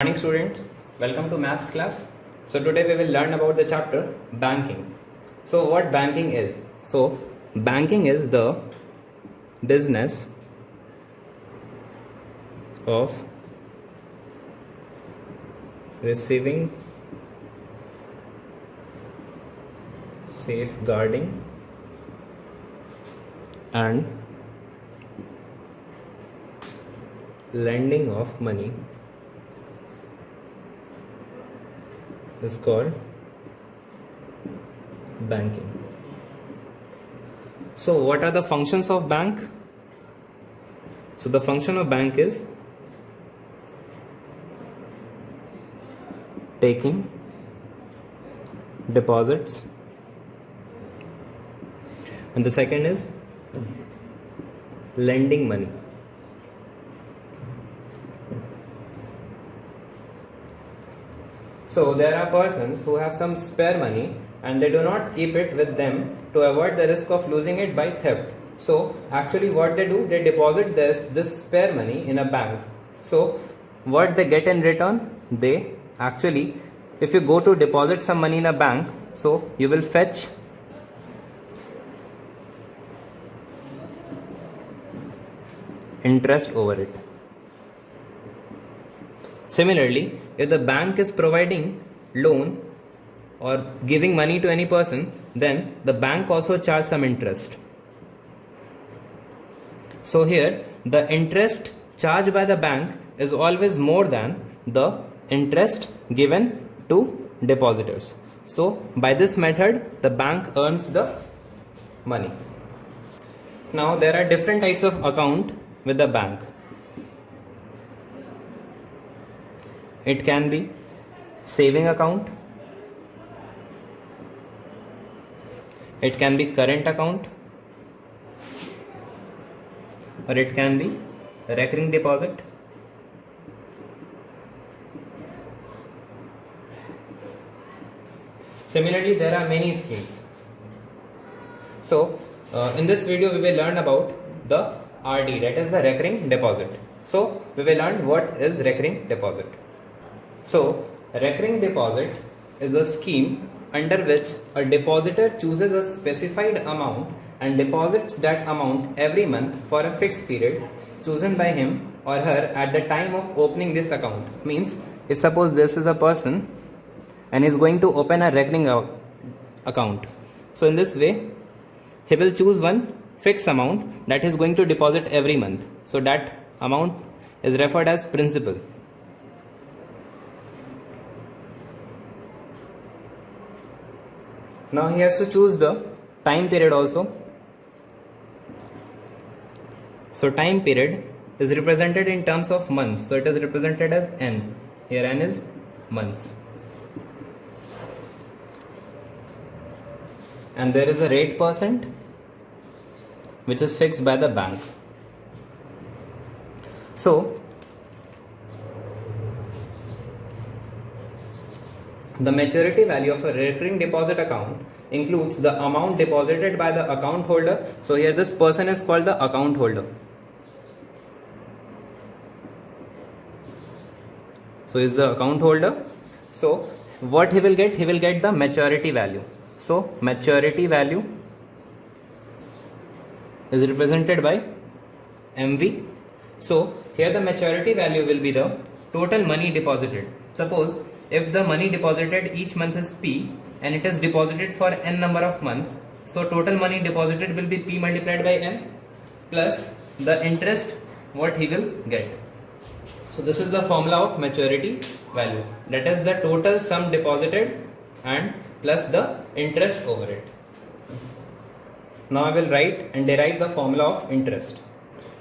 Morning students, welcome to maths class. So today we will learn about the chapter banking. So what banking is? So banking is the business of receiving, safeguarding and lending of money is called banking. So what are the functions of bank? So the function of bank is taking deposits, and the second is lending money. So there are persons who have some spare money and they do not keep it with them to avoid the risk of losing it by theft. So actually what they do, they deposit this spare money in a bank. So what they get in return, they actually, if you go to deposit some money in a bank, so you will fetch interest over it. Similarly, if the bank is providing loan or giving money to any person, then the bank also charges some interest. So here the interest charged by the bank is always more than the interest given to depositors. So by this method the bank earns the money. Now there are different types of account with the bank. It can be saving account, it can be current account, or it can be recurring deposit. Similarly, there are many schemes. So in this video we will learn about the RD, that is the recurring deposit. So we will learn what is recurring deposit. So recurring deposit is a scheme under which a depositor chooses a specified amount and deposits that amount every month for a fixed period chosen by him or her at the time of opening this account. Means, if suppose this is a person and is going to open a recurring account, so in this way he will choose one fixed amount that he is going to deposit every month. So that amount is referred as principal. Now he has to choose the time period also. So time period is represented in terms of months. So it is represented as N. Here N is months. And there is a rate percent which is fixed by the bank. So the maturity value of a recurring deposit account includes the amount deposited by the account holder. So here this person is called the account holder. So is the account holder. So what he will get? He will get the maturity value. So maturity value is represented by MV. So here the maturity value will be the total money deposited. Suppose if the money deposited each month is P and it is deposited for N number of months, so total money deposited will be P multiplied by N plus the interest what he will get. So this is the formula of maturity value, that is the total sum deposited and plus the interest over it. Now I will write and derive the formula of interest.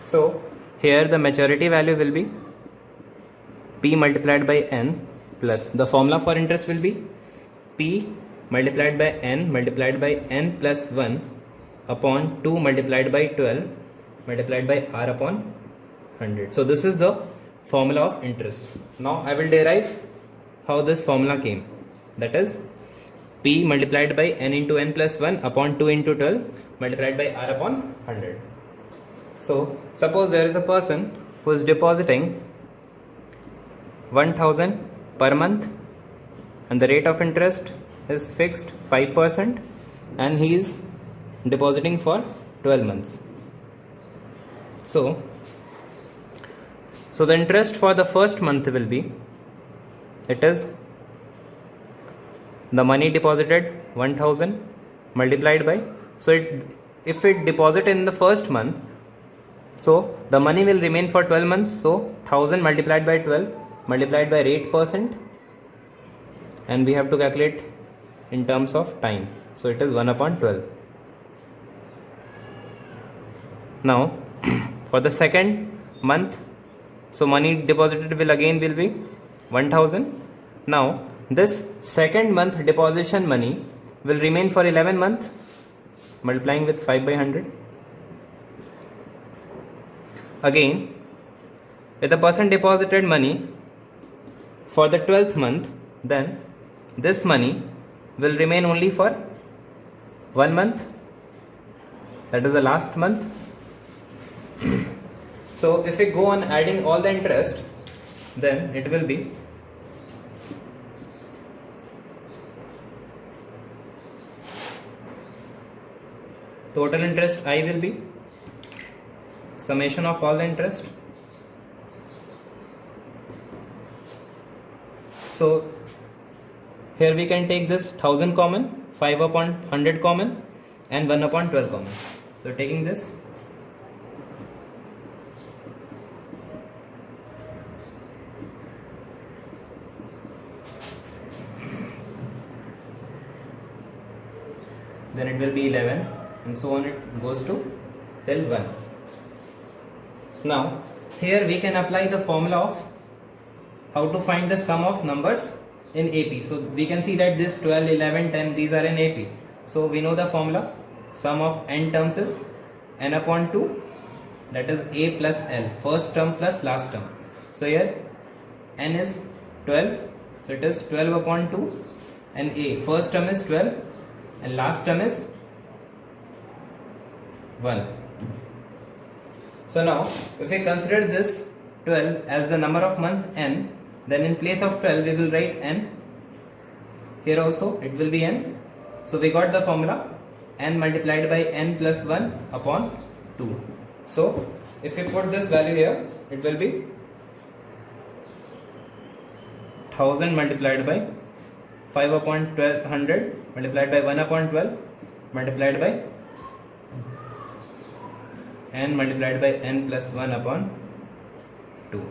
So here the maturity value will be P multiplied by N plus the formula for interest will be P multiplied by N plus 1 upon 2 multiplied by 12 multiplied by R upon 100. So this is the formula of interest. Now I will derive how this formula came. That is P multiplied by N into N plus 1 upon 2 into 12 multiplied by R upon 100. So suppose there is a person who is depositing 1000 per month, and the rate of interest is fixed 5%, and he is depositing for 12 months. So the interest for the first month will be, it is the money deposited 1000 multiplied by, if it deposit in the first month, so the money will remain for 12 months, so 1000 multiplied by 12 multiplied by rate percent, and we have to calculate in terms of time, so it is 1 upon 12. Now for the second month, so money deposited will be 1000. Now this second month deposition money will remain for 11 months, multiplying with 5 by 100. Again, if the person deposited money for the 12th month, then this money will remain only for 1 month, that is the last month. So if we go on adding all the interest, then it will be total interest I will be summation of all the interest. So here we can take this 1000 common, 5 upon 100 common, and 1 upon 12 common. So taking this, then it will be 11, and so on it goes to till 1. Now here we can apply the formula of how to find the sum of numbers in AP. So we can see that this 12, 11, 10, these are in AP. So we know the formula, sum of n terms is n upon 2, that is A plus L, first term plus last term. So here n is 12, so it is 12 upon 2, and A, first term is 12 and last term is 1. So now if we consider this 12 as the number of month n, then in place of 12 we will write n. Here also it will be n. So we got the formula, n multiplied by n plus 1 upon 2. So if we put this value here, it will be 1000 multiplied by 5 upon 1200 multiplied by 1 upon 12 multiplied by n multiplied by n plus 1 upon 2.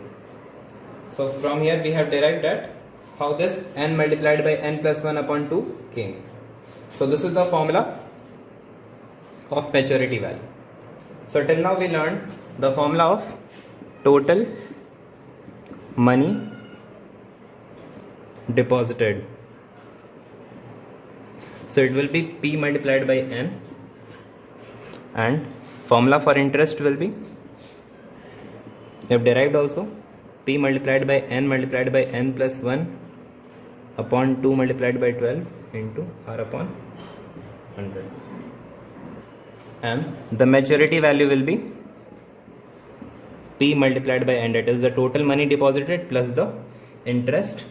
So from here we have derived that how this n multiplied by n plus 1 upon 2 came. So this is the formula of maturity value. So till now we learned the formula of total money deposited. So it will be P multiplied by n, and formula for interest will be, we have derived also, P multiplied by n plus 1 upon 2 multiplied by 12 into R upon 100. And the maturity value will be P multiplied by n, that is the total money deposited plus the interest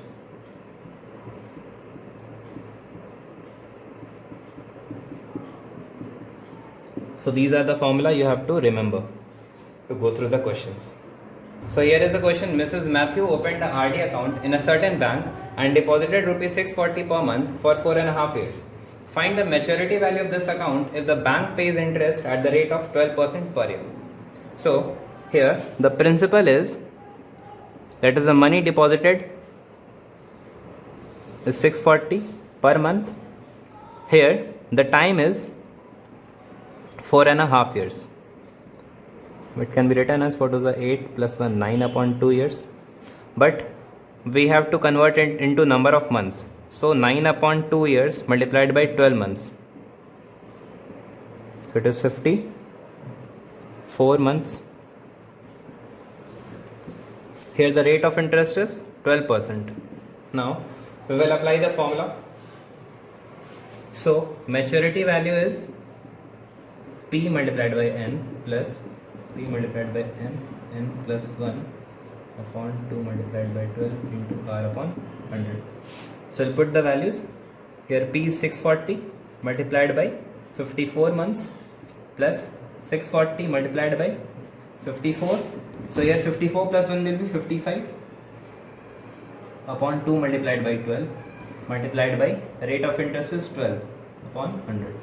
So these are the formula you have to remember to go through the questions. So here is the question. Mrs. Matthew opened a RD account in a certain bank and deposited rupees 640 per month for 4.5 years. Find the maturity value of this account if the bank pays interest at the rate of 12% per year. So here the principal is, that is the money deposited is 640 per month. Here the time is 4.5 years. It can be written as 4 to the 8 plus 1, 9 upon 2 years. But we have to convert it into number of months. So 9 upon 2 years multiplied by 12 months. So it is 54 months. Here the rate of interest is 12%. Now we will apply the formula. So maturity value is P multiplied by n plus P multiplied by n plus 1 upon 2 multiplied by 12 into r upon 100. So we'll put the values. Here P is 640 multiplied by 54 months plus 640 multiplied by 54. So here 54 plus 1 will be 55 upon 2 multiplied by 12 multiplied by rate of interest is 12 upon 100.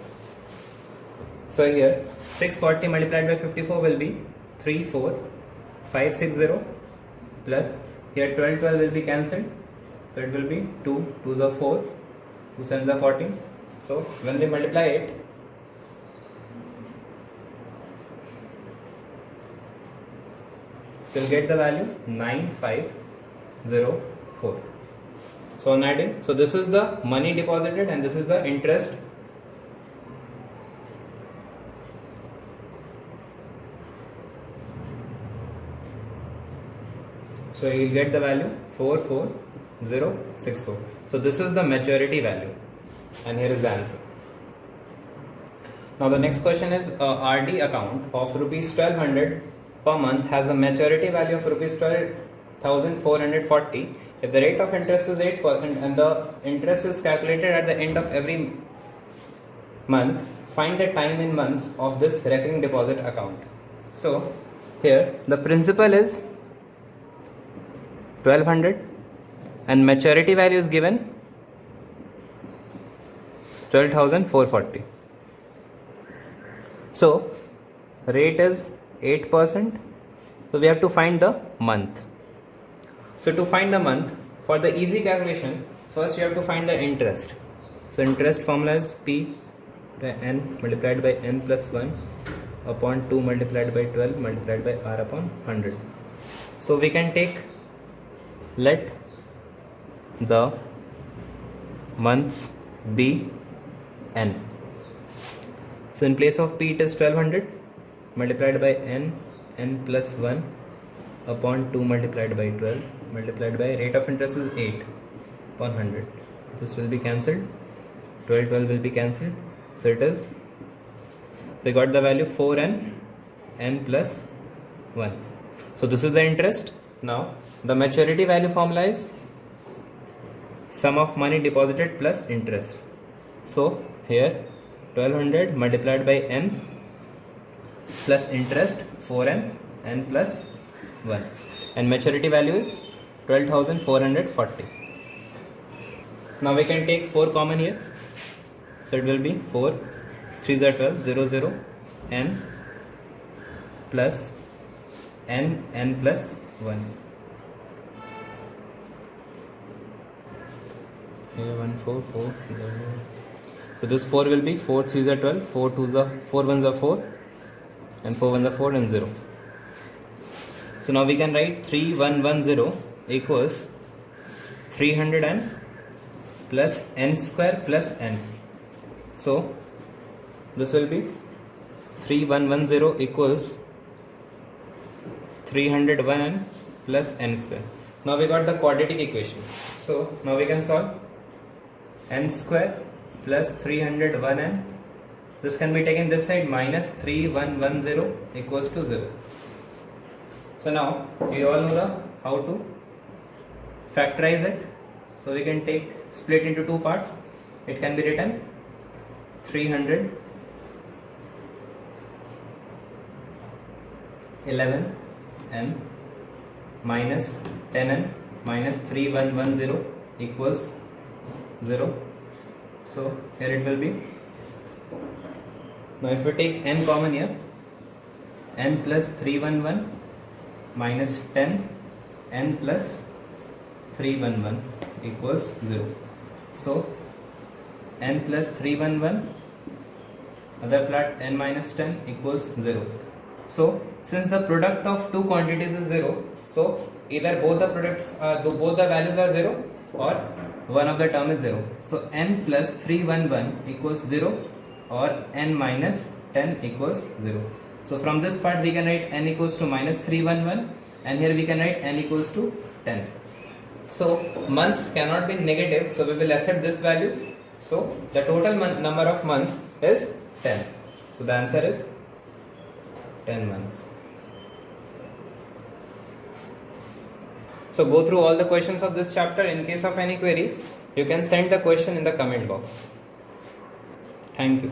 So here 640 multiplied by 54 will be 34560 plus here 12 will be cancelled. So it will be 2 2s are 4, 2 7s are 14. So when we multiply it, so you'll get the value 9504. So on adding, so this is the money deposited and this is the interest. So you will get the value 44064. So this is the maturity value and here is the answer. Now the next question is RD account of rupees 1200 per month has a maturity value of rupees 12,440. If the rate of interest is 8% and the interest is calculated at the end of every month, find the time in months of this recurring deposit account. So here the principal is 1200 and maturity value is given 12,440. So rate is 8%. So we have to find the month. So to find the month, for the easy calculation, first you have to find the interest. So interest formula is P by N multiplied by N plus 1 upon 2 multiplied by 12 multiplied by R upon 100. So we can take, let the months be N. So in place of P it is 1200 multiplied by N plus 1 upon 2 multiplied by 12 multiplied by rate of interest is 8 upon 100. This will be cancelled. 12 will be cancelled. So it is, so you got the value 4n plus 1. So this is the interest. Now the maturity value formula is sum of money deposited plus interest. So here 1200 multiplied by n plus interest 4n plus 1 and maturity value is 12,440. Now we can take 4 common here. So it will be 4 3s are 12 0 0 n plus n plus 1. Here 1 4 4. So this 4 will be 4 3s are 12, 4 2s are 4 1s are 4 and 4 1s are 4 and 0. So now we can write 3110 equals 300 n plus n square plus n. So this will be 3110 equals 301n plus n square. Now we got the quadratic equation. So now we can solve n square plus 301n. This can be taken this side, minus 3110 equals to 0. So now we all know how to factorize it. So we can take split into two parts. It can be written 300 11n minus 10n minus 3110 equals 0. So here it will be. Now if we take n common here, n plus 311 minus 10 n plus 311 equals 0. So n plus 311 other part n minus 10 equals 0. So since the product of two quantities is 0, so either both the products both the values are 0 or one of the term is 0. So n plus 311 equals 0 or n minus 10 equals 0. So from this part we can write n equals to minus 311 and here we can write n equals to 10. So months cannot be negative, so we will accept this value. So the total number of months is 10. So the answer is 10 months. So go through all the questions of this chapter. In case of any query, you can send the question in the comment box. Thank you.